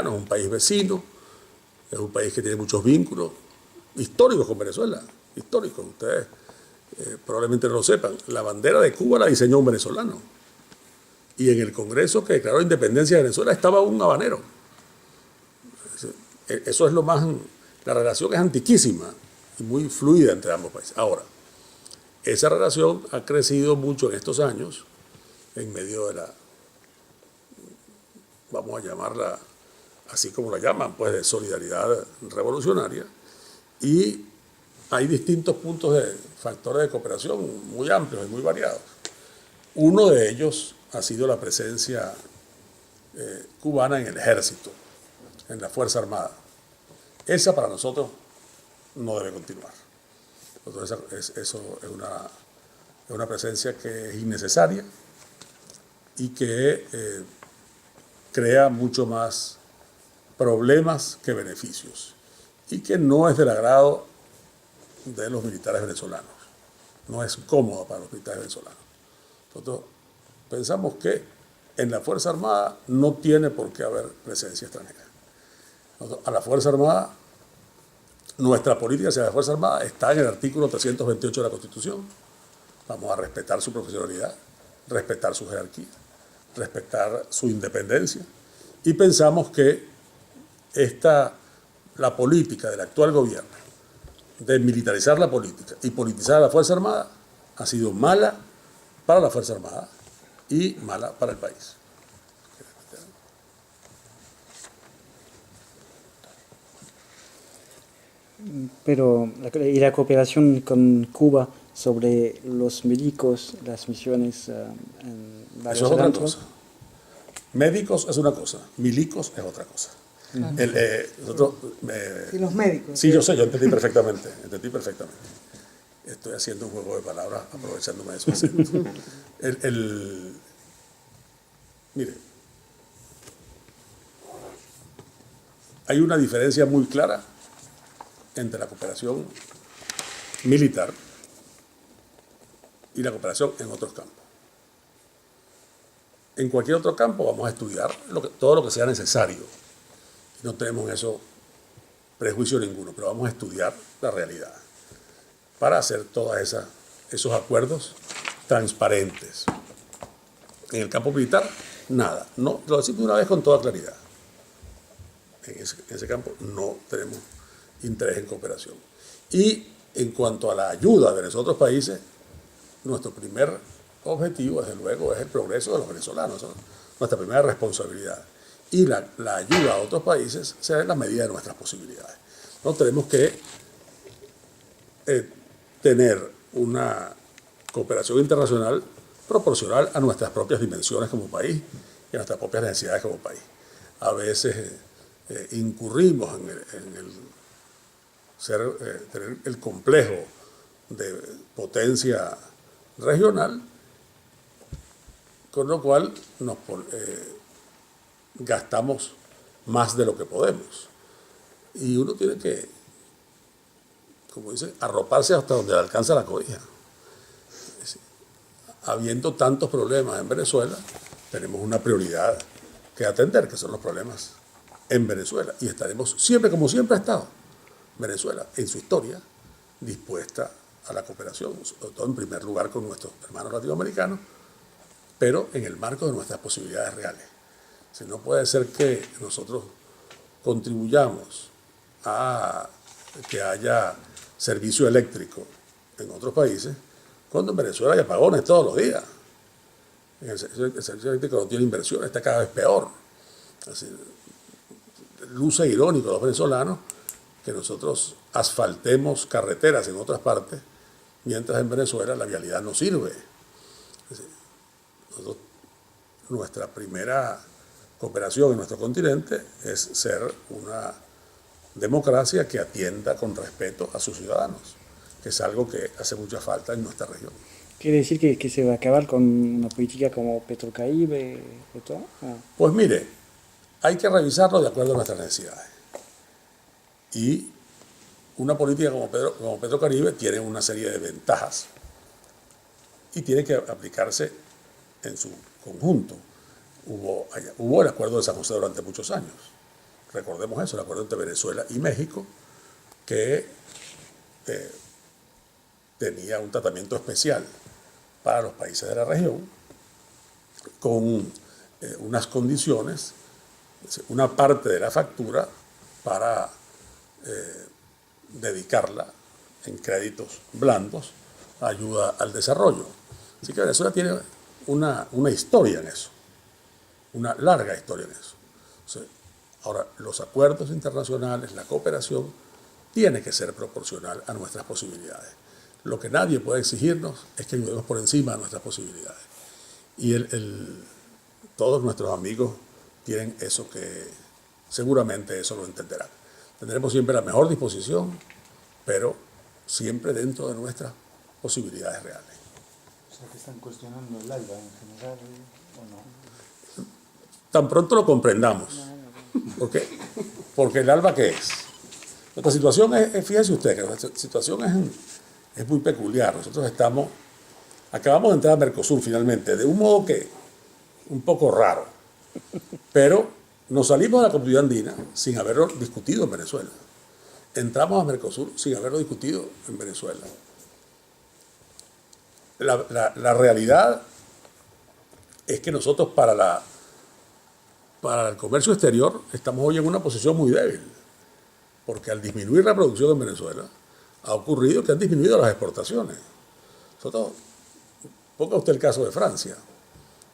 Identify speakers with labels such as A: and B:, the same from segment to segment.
A: es un país vecino, es un país que tiene muchos vínculos históricos con Venezuela, históricos. Ustedes probablemente no lo sepan. La bandera de Cuba la diseñó un venezolano. Y en el Congreso que declaró la independencia de Venezuela estaba un habanero. Eso es lo más... La relación es antiquísima y muy fluida entre ambos países. Ahora, esa relación ha crecido mucho en estos años en medio de la, vamos a llamarla así como la llaman, pues de solidaridad revolucionaria, y hay distintos puntos de factores de cooperación muy amplios y muy variados. Uno de ellos ha sido la presencia cubana en el ejército, en la Fuerza Armada. Esa para nosotros no debe continuar. Entonces, eso es una presencia que es innecesaria y que crea mucho más problemas que beneficios y que no es del agrado de los militares venezolanos. No es cómodo para los militares venezolanos. Nosotros pensamos que en la Fuerza Armada no tiene por qué haber presencia extranjera. A la Fuerza Armada, nuestra política hacia la Fuerza Armada está en el artículo 328 de la Constitución. Vamos a respetar su profesionalidad, respetar su jerarquía, respetar su independencia. Y pensamos que la política del actual gobierno de militarizar la política y politizar a la Fuerza Armada ha sido mala para la Fuerza Armada y mala para el país.
B: Pero y la cooperación con Cuba sobre los médicos, las misiones en varios
A: Eso es otra
B: centros.
A: cosa. Médicos es una cosa, milicos es otra cosa.
C: Sí, los médicos.
A: Sí, yo sé, yo entendí perfectamente. Estoy haciendo un juego de palabras aprovechándome de su acento. Mire, hay una diferencia muy clara entre la cooperación militar y la cooperación en otros campos. En cualquier otro campo vamos a estudiar todo lo que sea necesario. No tenemos en eso prejuicio ninguno, pero vamos a estudiar la realidad para hacer todos esos acuerdos transparentes. En el campo militar, nada. No, lo decimos de una vez con toda claridad. En ese campo no tenemos interés en cooperación. Y en cuanto a la ayuda de los otros países, nuestro primer objetivo, desde luego, es el progreso de los venezolanos. ¿No? Nuestra primera responsabilidad. Y la ayuda a otros países será en la medida de nuestras posibilidades. No tenemos que tener una cooperación internacional proporcional a nuestras propias dimensiones como país y a nuestras propias necesidades como país. A veces incurrimos en tener el complejo de potencia regional, con lo cual nos gastamos más de lo que podemos. Y uno tiene que, como dice, arroparse hasta donde le alcanza la cobija. Habiendo tantos problemas en Venezuela, tenemos una prioridad que atender, que son los problemas en Venezuela. Y estaremos siempre, como siempre ha estado Venezuela, en su historia, dispuesta a la cooperación, sobre todo en primer lugar con nuestros hermanos latinoamericanos, pero en el marco de nuestras posibilidades reales. Si no puede ser que nosotros contribuyamos a que haya servicio eléctrico en otros países, cuando en Venezuela hay apagones todos los días. El servicio eléctrico no tiene inversión, está cada vez peor. Así, luce irónico a los venezolanos que nosotros asfaltemos carreteras en otras partes, mientras en Venezuela la vialidad no sirve. Nuestra primera cooperación en nuestro continente es ser una democracia que atienda con respeto a sus ciudadanos, que es algo que hace mucha falta en nuestra región.
B: ¿Quiere decir que se va a acabar con una política como Petrocaribe y todo? Ah.
A: Pues mire, hay que revisarlo de acuerdo a nuestras necesidades. Y una política como Petrocaribe tiene una serie de ventajas y tiene que aplicarse en su conjunto. Hubo el acuerdo de San José durante muchos años. recordemos eso, el acuerdo entre Venezuela y México, que tenía un tratamiento especial para los países de la región, con unas condiciones, una parte de la factura para dedicarla en créditos blandos a ayuda al desarrollo. Así que Venezuela tiene una historia en eso, una larga historia en eso. Ahora, los acuerdos internacionales, la cooperación, tiene que ser proporcional a nuestras posibilidades. Lo que nadie puede exigirnos es que ayudemos por encima de nuestras posibilidades. Y todos nuestros amigos tienen eso, que seguramente eso lo entenderán. Tendremos siempre la mejor disposición, pero siempre dentro de nuestras posibilidades reales.
B: O sea, que están cuestionando el ALBA en general, ¿o no?
A: Tan pronto lo comprendamos. ¿Por qué? Porque el ALBA, ¿qué es? Nuestra situación fíjese usted, que nuestra situación es muy peculiar. Nosotros acabamos de entrar a Mercosur finalmente, de un modo que un poco raro, pero nos salimos de la comunidad andina sin haberlo discutido en Venezuela. Entramos a Mercosur sin haberlo discutido en Venezuela. La realidad es que nosotros para el comercio exterior estamos hoy en una posición muy débil, porque al disminuir la producción en Venezuela ha ocurrido que han disminuido las exportaciones. Nosotros, ponga usted el caso de Francia,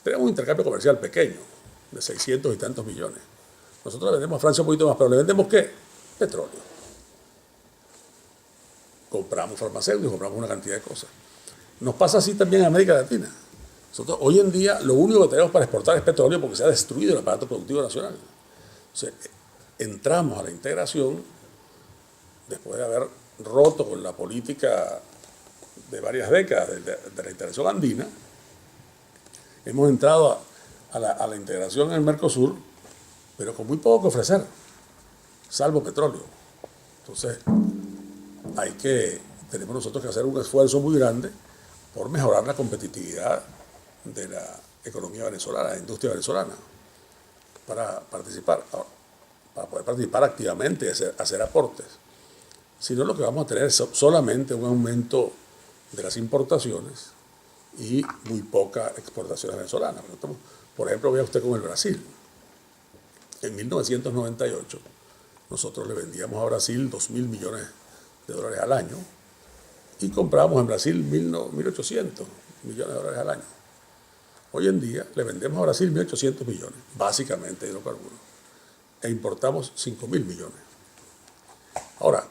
A: tenemos un intercambio comercial pequeño, de 600 y tantos millones. Nosotros le vendemos a Francia un poquito más, pero ¿le vendemos qué? Petróleo. Compramos farmacéuticos, compramos una cantidad de cosas. Nos pasa así también en América Latina. Nosotros hoy en día lo único que tenemos para exportar es petróleo, porque se ha destruido el aparato productivo nacional. O sea, entramos a la integración después de haber roto con la política de varias décadas de la integración andina. Hemos entrado a la integración en el Mercosur, pero con muy poco que ofrecer, salvo petróleo. Entonces, tenemos nosotros que hacer un esfuerzo muy grande por mejorar la competitividad de la economía venezolana, la industria venezolana, para poder participar activamente y hacer aportes. Si no, lo que vamos a tener es solamente un aumento de las importaciones y muy poca exportaciones venezolanas. Por ejemplo, vea usted con el Brasil. En 1998, nosotros le vendíamos a Brasil 2.000 millones de dólares al año y compramos en Brasil 1.800 millones de dólares al año. Hoy en día le vendemos a Brasil 1.800 millones, básicamente hidrocarburos, e importamos 5.000 millones. Ahora,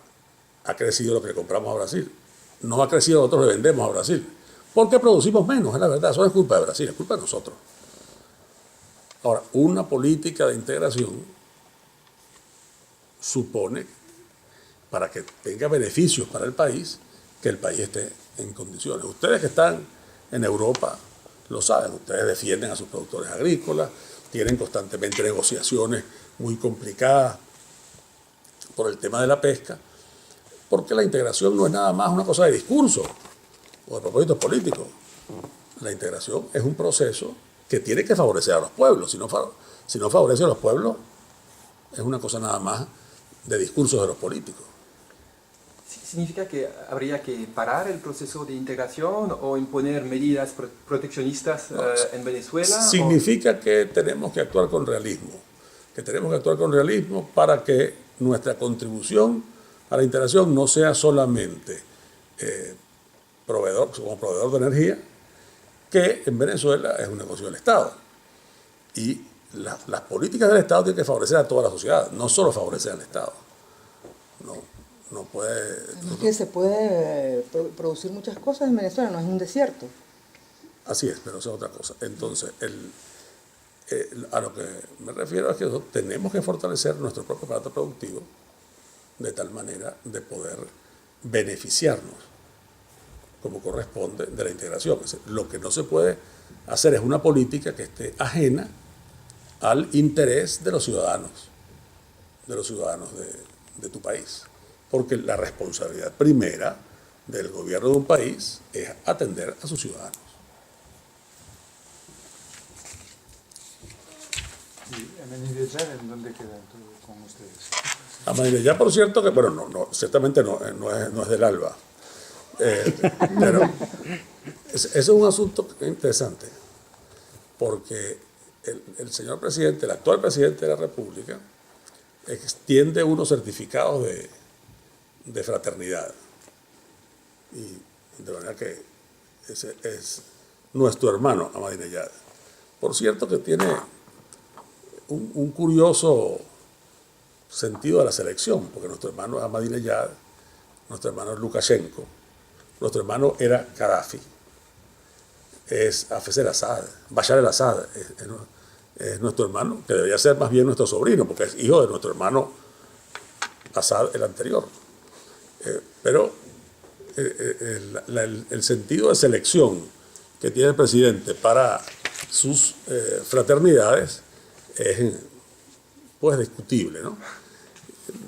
A: ha crecido lo que le compramos a Brasil. No ha crecido lo que nosotros le vendemos a Brasil, porque producimos menos, es la verdad. Eso no es culpa de Brasil, es culpa de nosotros. Ahora, una política de integración supone, para que tenga beneficios para el país, que el país esté en condiciones. Ustedes que están en Europa lo saben, ustedes defienden a sus productores agrícolas, tienen constantemente negociaciones muy complicadas por el tema de la pesca, porque la integración no es nada más una cosa de discurso o de propósitos políticos. La integración es un proceso que tiene que favorecer a los pueblos. Si no favorece a los pueblos, es una cosa nada más de discursos de los políticos.
C: ¿Significa que habría que parar el proceso de integración o imponer medidas proteccionistas en Venezuela?
A: Significa que tenemos que actuar con realismo, para que nuestra contribución a la integración no sea solamente como proveedor de energía, que en Venezuela es un negocio del Estado. Y las políticas del Estado tienen que favorecer a toda la sociedad, no solo favorecer al Estado. No puede...
D: Es que se puede producir muchas cosas en Venezuela, no es un desierto.
A: Así es, pero eso es otra cosa. Entonces, a lo que me refiero es que nosotros tenemos que fortalecer nuestro propio aparato productivo de tal manera de poder beneficiarnos como corresponde de la integración. Es decir, lo que no se puede hacer es una política que esté ajena al interés de los ciudadanos de tu país. Porque la responsabilidad primera del gobierno de un país es atender a sus ciudadanos.
B: Sí,
E: Ahmadinejad, ¿en dónde queda con ustedes?
A: Ahmadinejad, por cierto, que bueno, ciertamente no es del ALBA. Pero ese es un asunto interesante, porque el señor presidente, el actual presidente de la República, extiende unos certificados de fraternidad. Y de manera que ese es nuestro hermano Ahmadinejad. Por cierto que tiene un curioso sentido de la selección, porque nuestro hermano es Ahmadinejad, nuestro hermano es Lukashenko, nuestro hermano era Gaddafi, es Hafez el-Assad, Bashar el-Assad, es nuestro hermano, que debería ser más bien nuestro sobrino, porque es hijo de nuestro hermano Assad, el anterior. Pero el sentido de selección que tiene el presidente para sus fraternidades es pues discutible, ¿no?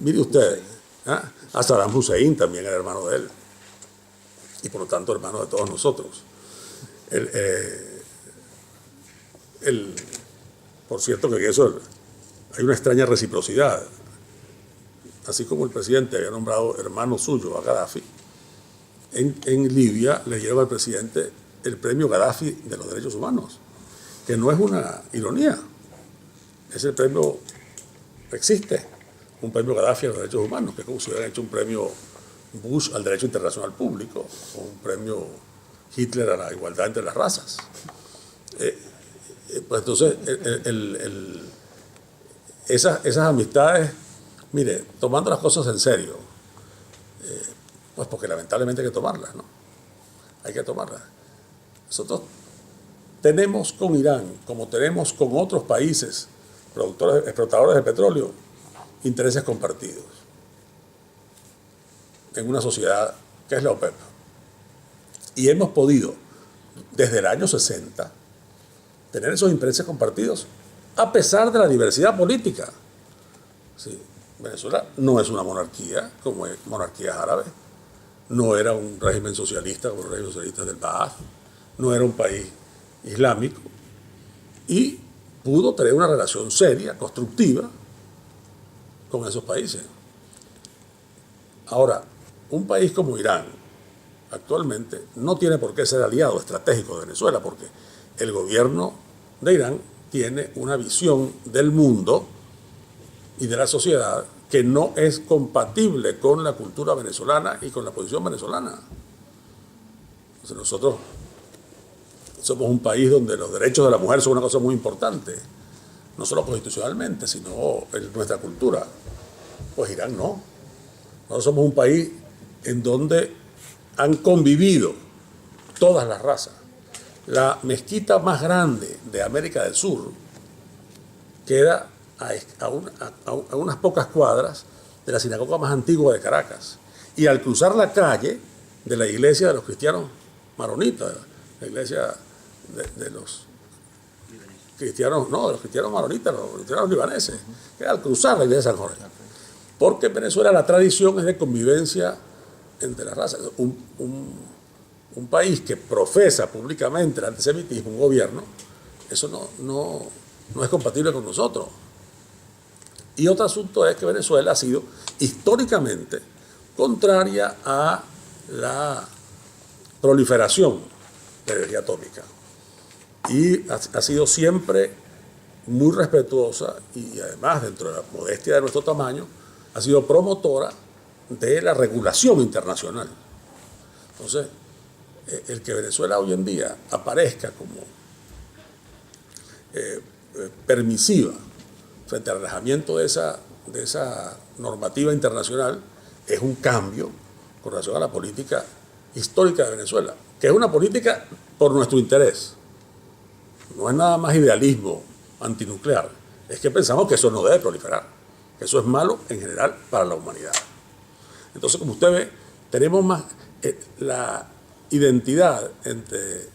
A: Mire usted, a Saddam Hussein también era hermano de él, y por lo tanto hermano de todos nosotros. Por cierto que eso hay una extraña reciprocidad. Así como el presidente había nombrado hermano suyo a Gaddafi, en Libia le dieron al presidente el premio Gaddafi de los derechos humanos, que no es una ironía, es el premio, existe un premio Gaddafi a los derechos humanos, que es como si hubieran hecho un premio Bush al derecho internacional público, o un premio Hitler a la igualdad entre las razas. Pues entonces, esas amistades, mire, tomando las cosas en serio, pues porque lamentablemente hay que tomarlas, ¿no? Hay que tomarlas. Nosotros tenemos con Irán, como tenemos con otros países explotadores de petróleo, intereses compartidos en una sociedad que es la OPEP. Y hemos podido, desde el año 60, tener esos intereses compartidos a pesar de la diversidad política. Sí, Venezuela no es una monarquía como es monarquías árabes, no era un régimen socialista como los regímenes socialistas del Ba'ath, no era un país islámico, y pudo tener una relación seria, constructiva, con esos países. Ahora, un país como Irán actualmente no tiene por qué ser aliado estratégico de Venezuela, porque el gobierno de Irán tiene una visión del mundo y de la sociedad que no es compatible con la cultura venezolana y con la posición venezolana. Entonces nosotros somos un país donde los derechos de la mujer son una cosa muy importante, no solo constitucionalmente, sino en nuestra cultura. Pues Irán no. Nosotros somos un país en donde han convivido todas las razas. La mezquita más grande de América del Sur queda a unas pocas cuadras de la sinagoga más antigua de Caracas. Y al cruzar la calle de la iglesia de los cristianos maronitas, la iglesia de los cristianos, no, de los cristianos maronitas, los cristianos libaneses, queda al cruzar la iglesia de San Jorge. Porque en Venezuela la tradición es de convivencia entre las razas. Un país que profesa públicamente el antisemitismo, un gobierno, eso no es compatible con nosotros. Y otro asunto es que Venezuela ha sido históricamente contraria a la proliferación de energía atómica. Y ha sido siempre muy respetuosa y además, dentro de la modestia de nuestro tamaño, ha sido promotora de la regulación internacional. Entonces, el que Venezuela hoy en día aparezca como permisiva frente al relajamiento de esa normativa internacional es un cambio con relación a la política histórica de Venezuela, que es una política por nuestro interés. No es nada más idealismo antinuclear, es que pensamos que eso no debe proliferar, que eso es malo en general para la humanidad. Entonces, como usted ve, tenemos más la identidad entre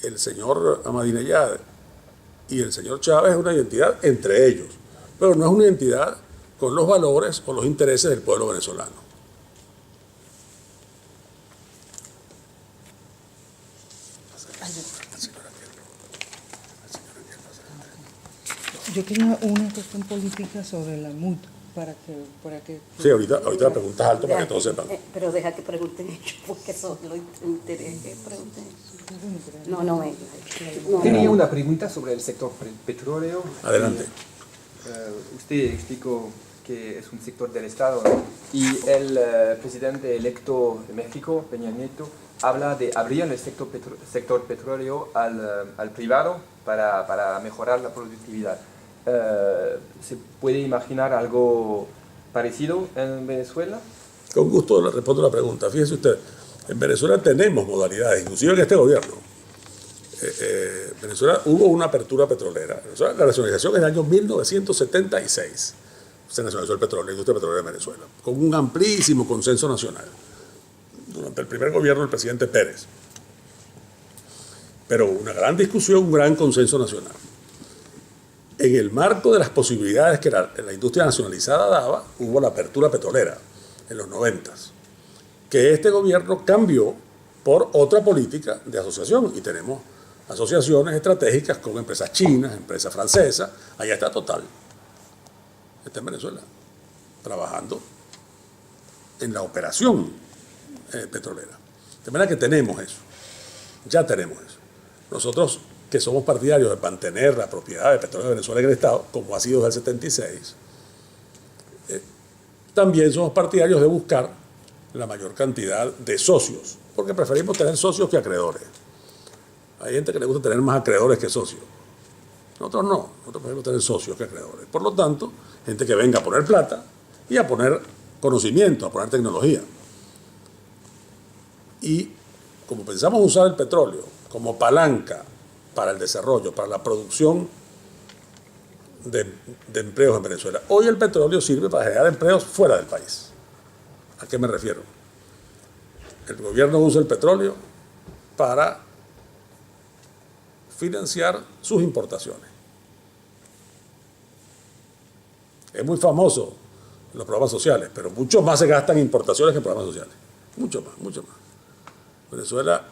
A: el señor Ahmadinejad y el señor Chávez es una identidad entre ellos, pero no es una identidad con los valores o los intereses del pueblo venezolano.
D: Yo quería una cuestión política sobre la MUD, para que
A: Sí, ahorita la pregunta es alto para que todos sepan.
F: Pero deja que pregunten ellos, porque eso es lo interés que pregunten. No, no,
C: Tenía una pregunta sobre el sector petróleo.
A: Adelante.
C: Usted explicó que es un sector del Estado, ¿no? Y el presidente electo de México, Peña Nieto, habla de abrir el sector petróleo al privado para mejorar la productividad. ¿Se puede imaginar algo parecido en Venezuela?
A: Con gusto le respondo la pregunta. Fíjese usted, en Venezuela tenemos modalidades, inclusive en este gobierno. Venezuela hubo una apertura petrolera. Venezuela, la nacionalización en el año 1976 se nacionalizó el petróleo, la industria petrolera de Venezuela, con un amplísimo consenso nacional durante el primer gobierno del presidente Pérez. Pero una gran discusión, un gran consenso nacional. En el marco de las posibilidades que la industria nacionalizada daba, hubo la apertura petrolera en los 90s, que este gobierno cambió por otra política de asociación, y tenemos asociaciones estratégicas con empresas chinas, empresas francesas. Allá está Total, está en Venezuela, trabajando en la operación petrolera. De manera que tenemos eso, ya tenemos eso. Nosotros, que somos partidarios de mantener la propiedad del petróleo de Venezuela en el Estado, como ha sido desde el 76, también somos partidarios de buscar la mayor cantidad de socios, porque preferimos tener socios que acreedores. Hay gente que le gusta tener más acreedores que socios. Nosotros no, nosotros preferimos tener socios que acreedores. Por lo tanto, gente que venga a poner plata y a poner conocimiento, a poner tecnología. Y como pensamos usar el petróleo como palanca para el desarrollo, para la producción de empleos en Venezuela, hoy el petróleo sirve para generar empleos fuera del país. ¿A qué me refiero? El gobierno usa el petróleo para financiar sus importaciones. Es muy famoso en los programas sociales, pero mucho más se gastan en importaciones que en programas sociales. Mucho más, mucho más. Venezuela,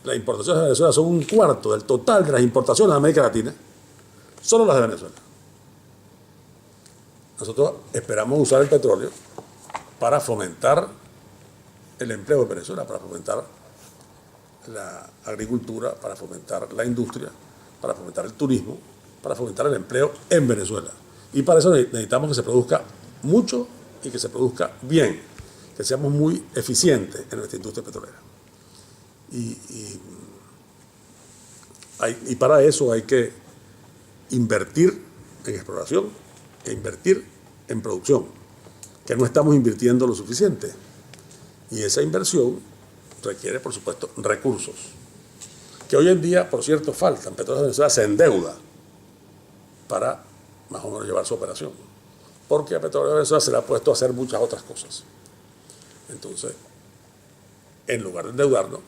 A: las importaciones de Venezuela son un cuarto del total de las importaciones de América Latina, solo las de Venezuela. Nosotros esperamos usar el petróleo para fomentar el empleo en Venezuela, para fomentar la agricultura, para fomentar la industria, para fomentar el turismo, para fomentar el empleo en Venezuela. Y para eso necesitamos que se produzca mucho y que se produzca bien, que seamos muy eficientes en nuestra industria petrolera. Y para eso hay que invertir en exploración e invertir en producción, que no estamos invirtiendo lo suficiente. Y esa inversión requiere, por supuesto, recursos, que hoy en día, por cierto, faltan. Petróleos de Venezuela se endeuda para más o menos llevar su operación, porque a Petróleos de Venezuela se le ha puesto a hacer muchas otras cosas. Entonces, en lugar de endeudarnos,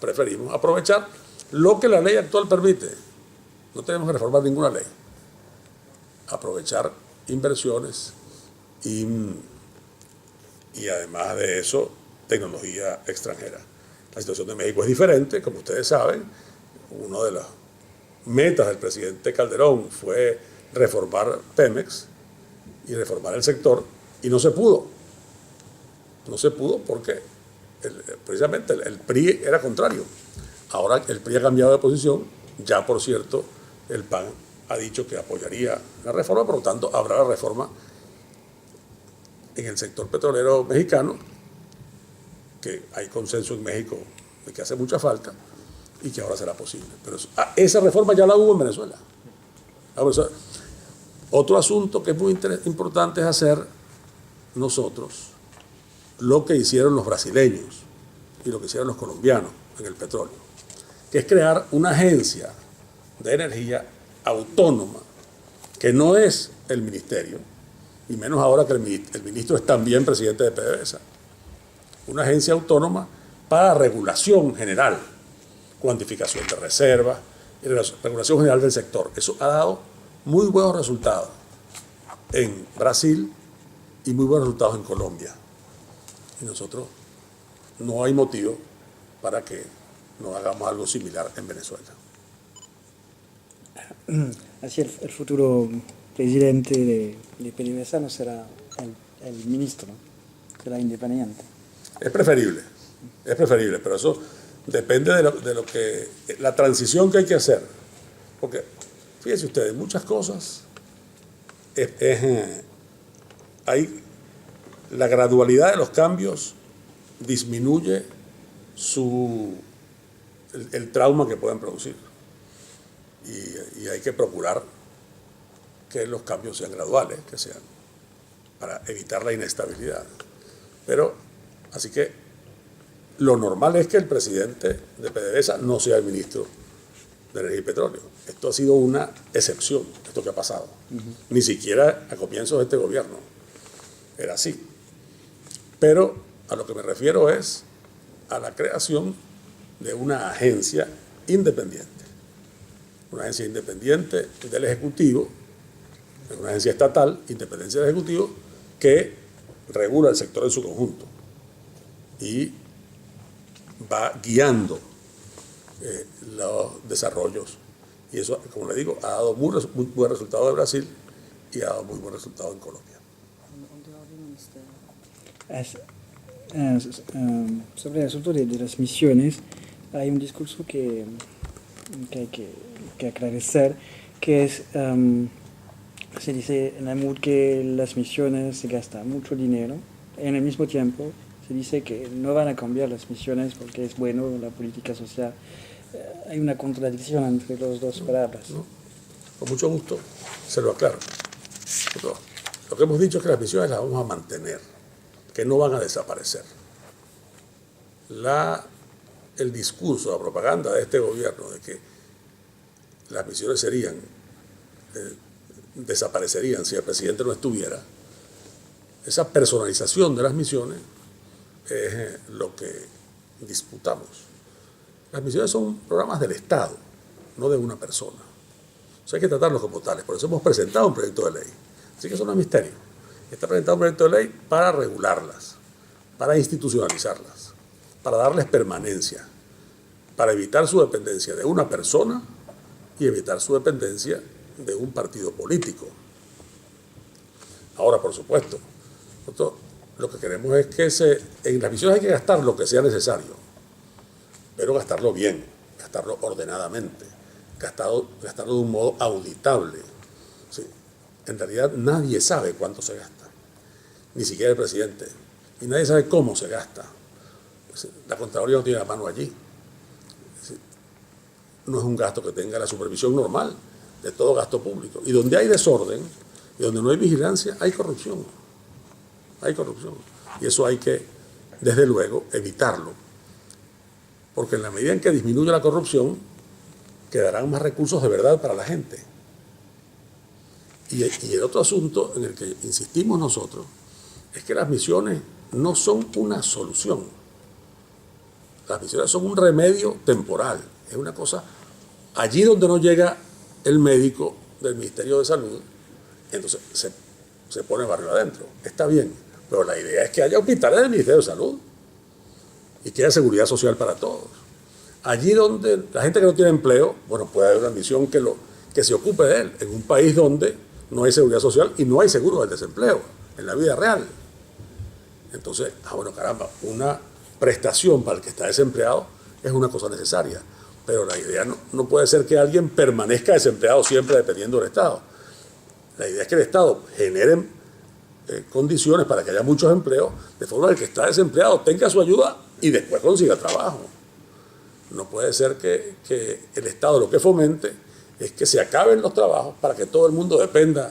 A: preferimos aprovechar lo que la ley actual permite. No tenemos que reformar ninguna ley. Aprovechar inversiones y además de eso, tecnología extranjera. La situación de México es diferente, como ustedes saben. Una de las metas del presidente Calderón fue reformar Pemex y reformar el sector, y no se pudo. No se pudo porque precisamente el PRI era contrario. Ahora el PRI ha cambiado de posición. Ya, por cierto, el PAN ha dicho que apoyaría la reforma, por lo tanto habrá la reforma en el sector petrolero mexicano, que hay consenso en México de que hace mucha falta y que ahora será posible. Pero esa reforma ya la hubo en Venezuela. Otro asunto que es muy importante es hacer nosotros lo que hicieron los brasileños y lo que hicieron los colombianos en el petróleo, que es crear una agencia de energía autónoma, que no es el ministerio, y menos ahora que el ministro es también presidente de PDVSA. Una agencia autónoma para regulación general, cuantificación de reservas, y regulación general del sector. Eso ha dado muy buenos resultados en Brasil y muy buenos resultados en Colombia. Y nosotros no hay motivo para que no hagamos algo similar en Venezuela.
B: así el futuro presidente de PDVSA no será el ministro, será independiente.
A: Es preferible, pero eso depende de lo que, la transición que hay que hacer. Porque, fíjense ustedes, muchas cosas hay la gradualidad de los cambios disminuye el trauma que pueden producir. Y hay que procurar que los cambios sean graduales, que sean para evitar la inestabilidad. Pero, así que lo normal es que el presidente de PDVSA no sea el ministro de Energía y Petróleo. Esto ha sido una excepción, esto que ha pasado. Ni siquiera a comienzos de este gobierno era así. Pero a lo que me refiero es a la creación de una agencia independiente. Una agencia independiente del Ejecutivo, una agencia estatal, independencia del Ejecutivo, que regula el sector en su conjunto y va guiando los desarrollos. Y eso, como le digo, ha dado muy buen resultado en Brasil y ha dado muy buen resultado en Colombia.
B: Sobre el asunto de las misiones, hay un discurso que hay que aclarecer, que es, se dice en la MUD que las misiones se gasta mucho dinero, en el mismo tiempo se dice que no van a cambiar las misiones porque es bueno la política social. Hay una contradicción entre las dos palabras.
A: ¿No? Con mucho gusto se lo aclaro. Lo que hemos dicho es que las misiones las vamos a mantener, que no van a desaparecer. El discurso, la propaganda de este gobierno de que las misiones desaparecerían si el presidente no estuviera, esa personalización de las misiones es lo que disputamos. Las misiones son programas del Estado, no de una persona. Eso hay que tratarlos como tales. Por eso hemos presentado un proyecto de ley. Así que eso no es misterio. Está presentado un proyecto de ley para regularlas, para institucionalizarlas, para darles permanencia, para evitar su dependencia de una persona y evitar su dependencia de un partido político. Ahora, por supuesto, nosotros lo que queremos es que en las misiones hay que gastar lo que sea necesario, pero gastarlo bien, gastarlo ordenadamente, gastarlo de un modo auditable. Sí. En realidad nadie sabe cuánto se gasta, ni siquiera el presidente, y nadie sabe cómo se gasta. La Contraloría no tiene la mano allí. No es un gasto que tenga la supervisión normal de todo gasto público. Y donde hay desorden, y donde no hay vigilancia, hay corrupción. Hay corrupción. Y eso hay que, desde luego, evitarlo. Porque en la medida en que disminuya la corrupción, quedarán más recursos de verdad para la gente. Y el otro asunto en el que insistimos nosotros es que las misiones no son una solución. Las misiones son un remedio temporal. Es una cosa, allí donde no llega el médico del Ministerio de Salud, entonces se pone barrio adentro. Está bien, pero la idea es que haya hospitales del Ministerio de Salud y que haya seguridad social para todos. Allí donde la gente que no tiene empleo, bueno, puede haber una misión que se ocupe de él, en un país donde no hay seguridad social y no hay seguro del desempleo, en la vida real. Entonces, bueno, caramba, una prestación para el que está desempleado es una cosa necesaria, pero la idea no puede ser que alguien permanezca desempleado siempre dependiendo del Estado. La idea es que el Estado genere condiciones para que haya muchos empleos, de forma que el que está desempleado tenga su ayuda y después consiga trabajo. No puede ser que el Estado lo que fomente es que se acaben los trabajos para que todo el mundo dependa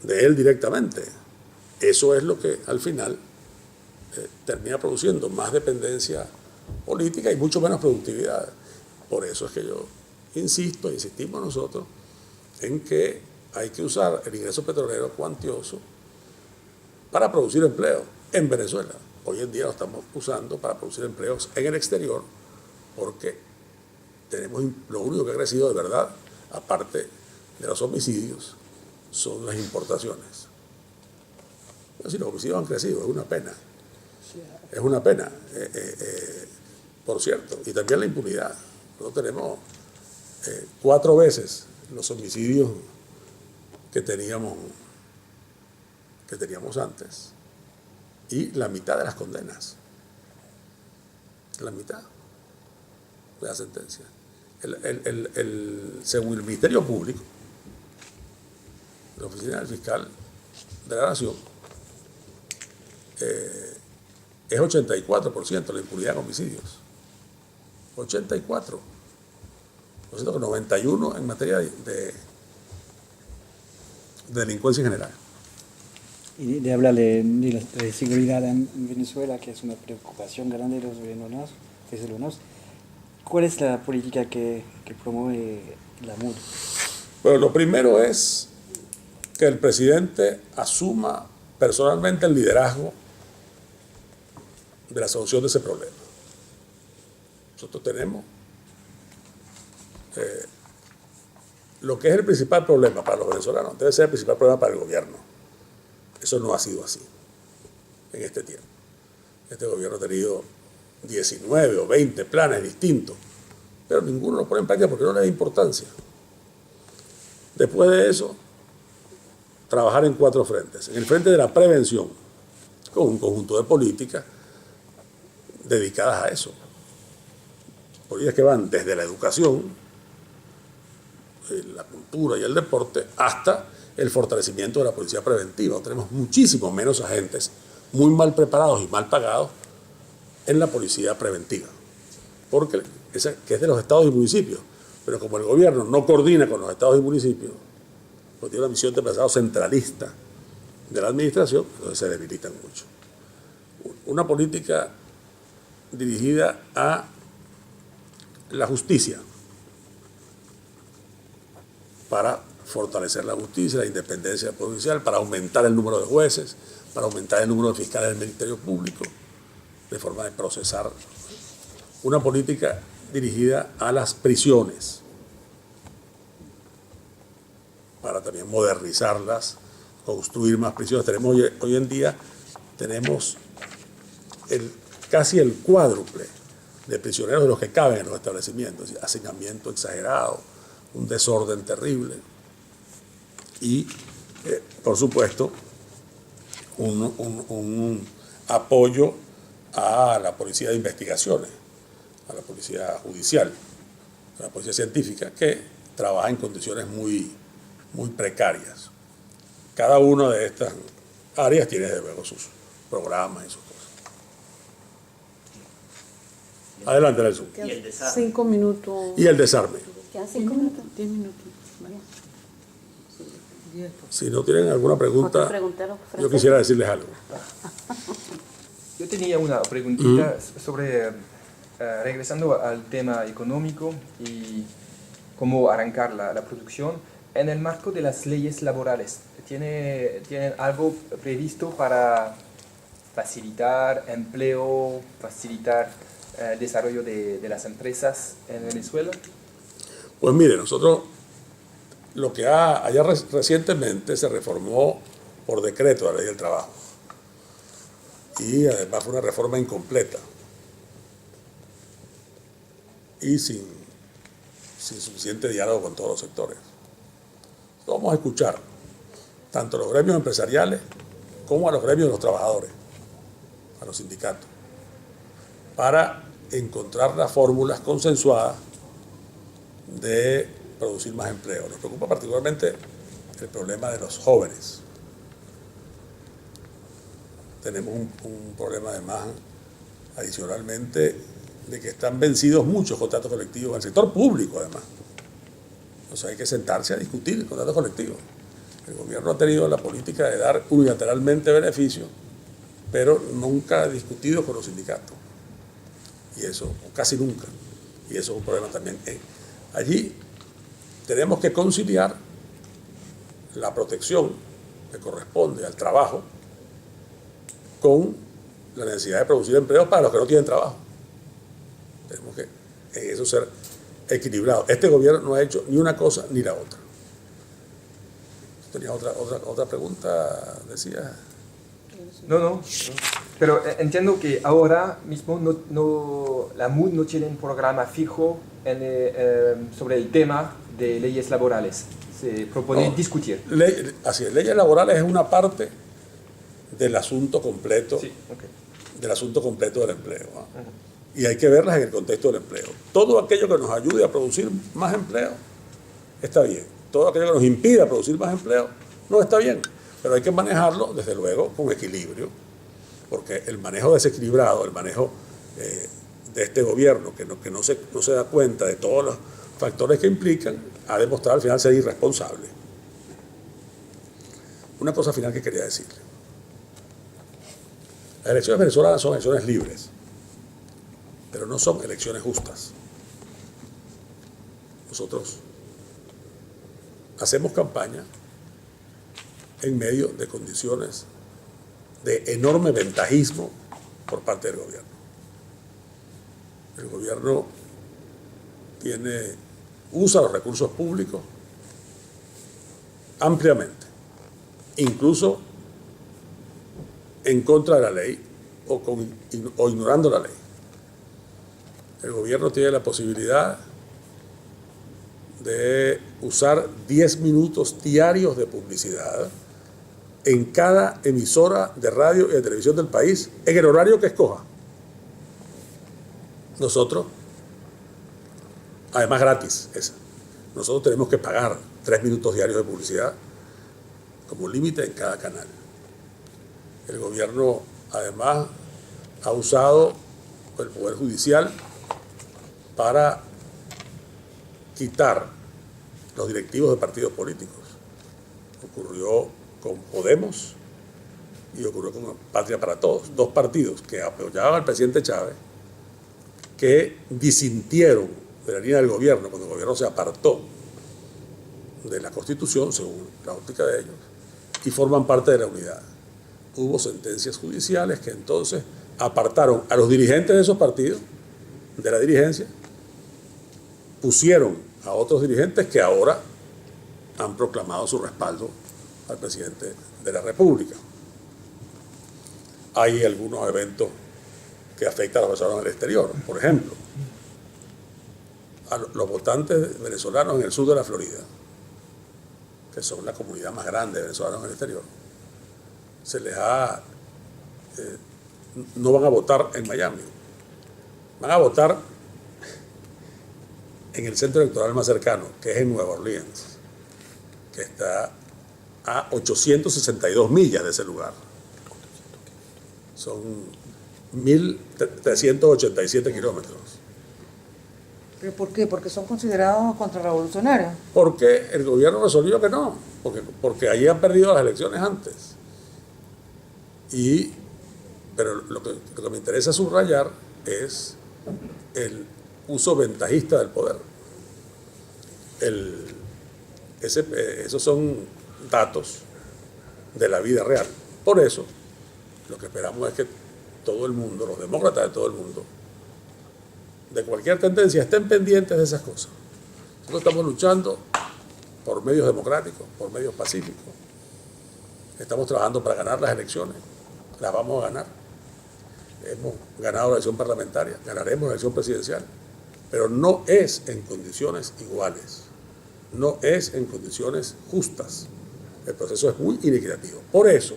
A: de él directamente. Eso es lo que al final termina produciendo más dependencia política y mucho menos productividad. Por eso es que yo insistimos nosotros en que hay que usar el ingreso petrolero cuantioso para producir empleo en Venezuela. Hoy en día lo estamos usando para producir empleos en el exterior porque tenemos lo único que ha crecido de verdad, aparte de los homicidios, son las importaciones. Pero si los homicidios han crecido, es una pena. Es una pena, por cierto. Y también la impunidad. Nosotros tenemos 4 veces los homicidios que teníamos antes y la mitad de las condenas. La mitad de la sentencia. Según el Ministerio Público, la Oficina del Fiscal de la Nación, es 84% la impunidad de homicidios. 84%. Por cierto, que 91% en materia de delincuencia en general.
B: Y de hablar de la seguridad en Venezuela, que es una preocupación grande de los venezolanos, ¿cuál es la política que promueve la MUD?
A: Bueno, lo primero es que el presidente asuma personalmente el liderazgo de la solución de ese problema. Nosotros tenemos lo que es el principal problema para los venezolanos, debe ser el principal problema para el gobierno. Eso no ha sido así en este tiempo. Este gobierno ha tenido 19 o 20 planes distintos, pero ninguno lo pone en práctica porque no le da importancia. Después de eso, trabajar en 4 frentes. En el frente de la prevención, con un conjunto de políticas dedicadas a eso. Políticas que van desde la educación, la cultura y el deporte, hasta el fortalecimiento de la policía preventiva. Tenemos muchísimo menos agentes muy mal preparados y mal pagados en la policía preventiva, porque que es de los estados y municipios, pero como el gobierno no coordina con los estados y municipios, porque tiene una misión de pensado centralista de la administración, entonces se debilitan mucho. Una política dirigida a la justicia, para fortalecer la justicia, la independencia judicial, para aumentar el número de jueces, para aumentar el número de fiscales del Ministerio Público, de forma de procesar. Una política dirigida a las prisiones, para también modernizarlas, construir más prisiones. Hoy en día tenemos casi el cuádruple de prisioneros de los que caben en los establecimientos, hacinamiento exagerado, un desorden terrible y, por supuesto, un apoyo a la policía de investigaciones, a la policía judicial, a la policía científica, que trabaja en condiciones muy precarias. Cada una de estas áreas tiene, desde luego, sus programas y sus cosas. Adelante, Nelson.
F: Y el desarme.
D: 5 minutos.
A: Y el desarme.
F: Quedan 5 minutos.
D: 10 minutos.
A: Si no tienen alguna pregunta,
F: Preguntaron,
A: yo quisiera decirles algo.
C: Yo tenía una preguntita sobre, regresando al tema económico y cómo arrancar la producción, en el marco de las leyes laborales, ¿tienen algo previsto para facilitar empleo, facilitar el desarrollo de las empresas en Venezuela?
A: Pues mire, nosotros, lo que allá recientemente se reformó por decreto la ley del trabajo. Y además fue una reforma incompleta y sin suficiente diálogo con todos los sectores. Vamos a escuchar tanto a los gremios empresariales como a los gremios de los trabajadores, a los sindicatos, para encontrar las fórmulas consensuadas de producir más empleo. Nos preocupa particularmente el problema de los jóvenes. Tenemos un problema además, adicionalmente, de que están vencidos muchos contratos colectivos en el sector público, además. Entonces hay que sentarse a discutir el contrato colectivo. El gobierno ha tenido la política de dar unilateralmente beneficios, pero nunca ha discutido con los sindicatos. Y eso, casi nunca. Y eso es un problema también. Allí tenemos que conciliar la protección que corresponde al trabajo con la necesidad de producir empleos para los que no tienen trabajo. Tenemos que en eso ser equilibrados. Este gobierno no ha hecho ni una cosa ni la otra. ¿Tenía otra pregunta, decía?
C: No. Pero entiendo que ahora mismo la MUD no tiene un programa fijo sobre el tema de leyes laborales. Se propone discutir.
A: Así es, leyes laborales es una parte del asunto completo,
C: Sí, ok.
A: del asunto completo del empleo, ¿no? Y hay que verlas en el contexto del empleo. Todo aquello que nos ayude a producir más empleo está bien. Todo aquello que nos impida producir más empleo no está bien. Pero hay que manejarlo, desde luego, con equilibrio, porque el manejo desequilibrado, el manejo de este gobierno que no se da cuenta de todos los factores que implican, ha demostrado al final ser irresponsable. Una cosa final que quería decirle. Las elecciones venezolanas son elecciones libres, pero no son elecciones justas. Nosotros hacemos campaña en medio de condiciones de enorme ventajismo por parte del gobierno. El gobierno usa los recursos públicos ampliamente, incluso en contra de la ley o ignorando la ley. El gobierno tiene la posibilidad de usar 10 minutos diarios de publicidad en cada emisora de radio y de televisión del país, en el horario que escoja. Nosotros, además gratis, nosotros tenemos que pagar 3 minutos diarios de publicidad como límite en cada canal. El gobierno, además, ha usado el Poder Judicial para quitar los directivos de partidos políticos. Ocurrió con Podemos y ocurrió con Patria para Todos, dos partidos que apoyaban al presidente Chávez, que disintieron de la línea del gobierno cuando el gobierno se apartó de la Constitución, según la óptica de ellos, y forman parte de la unidad. Hubo sentencias judiciales que entonces apartaron a los dirigentes de esos partidos de la dirigencia, pusieron a otros dirigentes que ahora han proclamado su respaldo al presidente de la República. Hay algunos eventos que afectan a los venezolanos en el exterior. Por ejemplo, a los votantes venezolanos en el sur de la Florida, que son la comunidad más grande de venezolanos en el exterior, no van a votar en Miami, van a votar en el centro electoral más cercano, que es en Nueva Orleans, que está a 862 millas de ese lugar. Son 1.387 kilómetros.
D: ¿Pero por qué? Porque son considerados contrarrevolucionarios.
A: Porque el gobierno resolvió que no, porque allí han perdido las elecciones antes. Pero lo que me interesa subrayar es el uso ventajista del poder. Esos son datos de la vida real. Por eso, lo que esperamos es que todo el mundo, los demócratas de todo el mundo, de cualquier tendencia, estén pendientes de esas cosas. Nosotros estamos luchando por medios democráticos, por medios pacíficos. Estamos trabajando para ganar las elecciones. Las vamos a ganar. Hemos ganado la elección parlamentaria, ganaremos la elección presidencial, pero no es en condiciones iguales, no es en condiciones justas. El proceso es muy inequitativo. Por eso,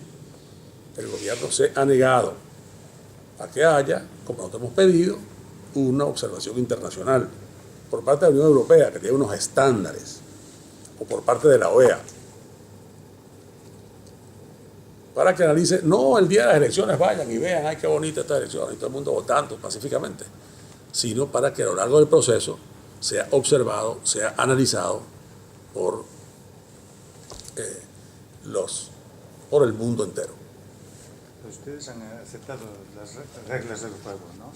A: el gobierno se ha negado a que haya, como nosotros hemos pedido, una observación internacional por parte de la Unión Europea, que tiene unos estándares, o por parte de la OEA, para que analice, no el día de las elecciones vayan y vean, ay, qué bonita esta elección, y todo el mundo votando pacíficamente, sino para que a lo largo del proceso sea observado, sea analizado por el mundo entero.
E: Ustedes han aceptado las reglas del juego, ¿no?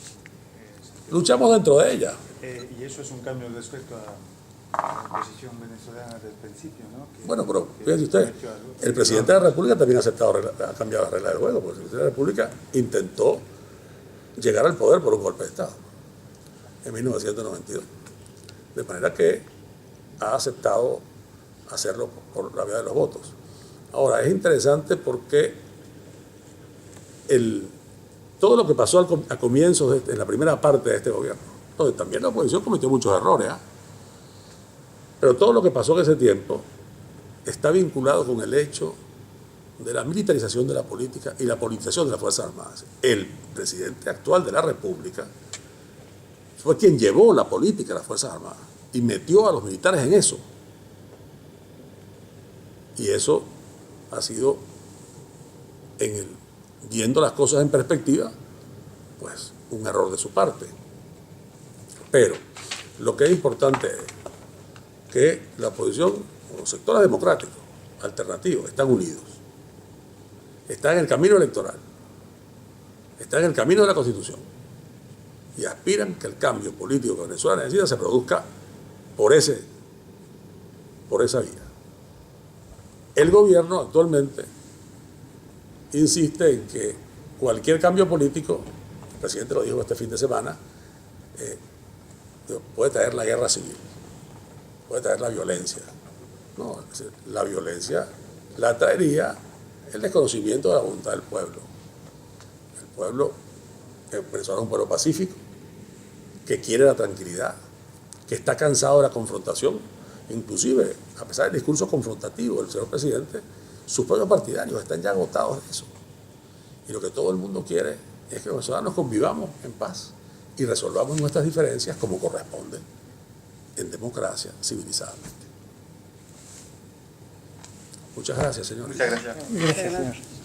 A: Luchamos dentro de ellas.
E: Y eso es un cambio respecto a la posición venezolana del principio, ¿no?
A: Bueno, pero fíjese usted, el presidente de la República también ha cambiado las reglas del juego, porque el presidente de la República intentó llegar al poder por un golpe de Estado en 1992. De manera que ha aceptado hacerlo por la vía de los votos. Ahora, es interesante porque todo lo que pasó a comienzos en la primera parte de este gobierno, donde también la oposición cometió muchos errores, Pero todo lo que pasó en ese tiempo está vinculado con el hecho de la militarización de la política y la politización de las Fuerzas Armadas. El presidente actual de la República fue quien llevó la política a las Fuerzas Armadas y metió a los militares en eso. Y eso ha sido, viendo las cosas en perspectiva, pues un error de su parte. Pero lo que es importante es que la oposición, o los sectores democráticos, alternativos, están unidos. Están en el camino electoral. Están en el camino de la Constitución. Y aspiran que el cambio político que Venezuela necesita se produzca por esa vía. El gobierno actualmente insiste en que cualquier cambio político, el presidente lo dijo este fin de semana, puede traer la guerra civil, puede traer la violencia. No, es decir, la violencia la traería el desconocimiento de la voluntad del pueblo. El pueblo venezolano es un pueblo pacífico, que quiere la tranquilidad, que está cansado de la confrontación. Inclusive, a pesar del discurso confrontativo del señor presidente, sus propios partidarios están ya agotados de eso. Y lo que todo el mundo quiere es que los venezolanos convivamos en paz y resolvamos nuestras diferencias como corresponde en democracia civilizadamente. Muchas gracias, señores.
C: Muchas gracias.
B: Gracias, señor.